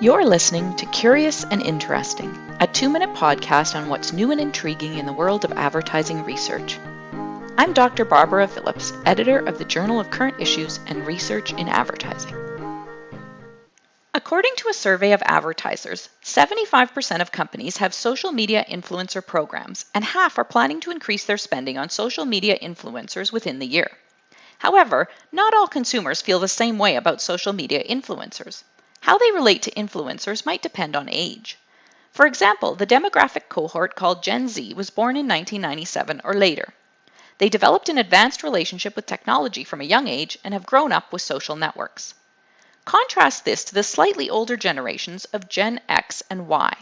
You're listening to Curious and Interesting, a 2-minute podcast on what's new and intriguing in the world of advertising research. I'm Dr. Barbara Phillips, editor of the Journal of Current Issues and Research in Advertising. According to a survey of advertisers, 75% of companies have social media influencer programs, and half are planning to increase their spending on social media influencers within the year. However, not all consumers feel the same way about social media influencers. How they relate to influencers might depend on age. For example, the demographic cohort called Gen Z was born in 1997 or later. They developed an advanced relationship with technology from a young age and have grown up with social networks. Contrast this to the slightly older generations of Gen X and Y.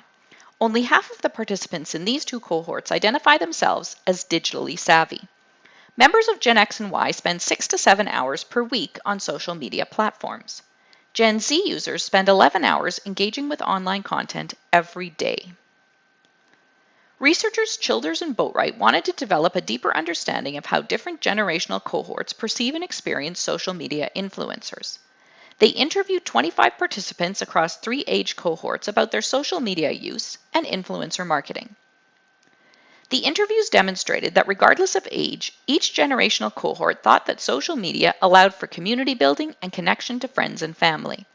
Only half of the participants in these two cohorts identify themselves as digitally savvy. Members of Gen X and Y spend 6 to 7 hours per week on social media platforms. Gen Z users spend 11 hours engaging with online content every day. Researchers Childers and Boatwright wanted to develop a deeper understanding of how different generational cohorts perceive and experience social media influencers. They interviewed 25 participants across 3 age cohorts about their social media use and influencer marketing. The interviews demonstrated that regardless of age, each generational cohort thought that social media allowed for community building and connection to friends and family.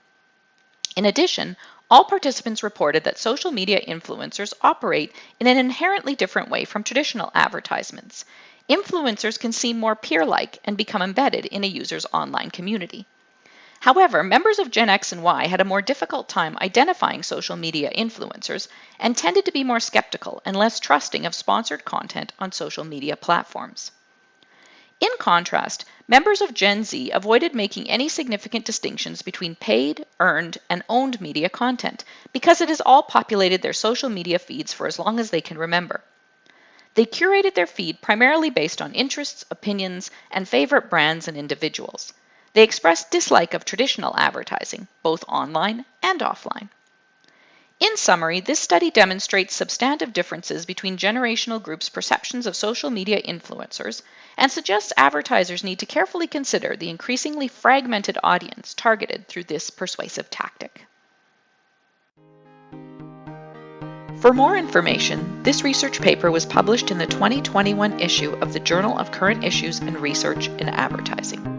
In addition, all participants reported that social media influencers operate in an inherently different way from traditional advertisements. Influencers can seem more peer-like and become embedded in a user's online community. However, members of Gen X and Y had a more difficult time identifying social media influencers and tended to be more skeptical and less trusting of sponsored content on social media platforms. In contrast, members of Gen Z avoided making any significant distinctions between paid, earned, and owned media content because it has all populated their social media feeds for as long as they can remember. They curated their feed primarily based on interests, opinions, and favorite brands and individuals. They expressed dislike of traditional advertising, both online and offline. In summary, this study demonstrates substantive differences between generational groups' perceptions of social media influencers and suggests advertisers need to carefully consider the increasingly fragmented audience targeted through this persuasive tactic. For more information, this research paper was published in the 2021 issue of the Journal of Current Issues and Research in Advertising.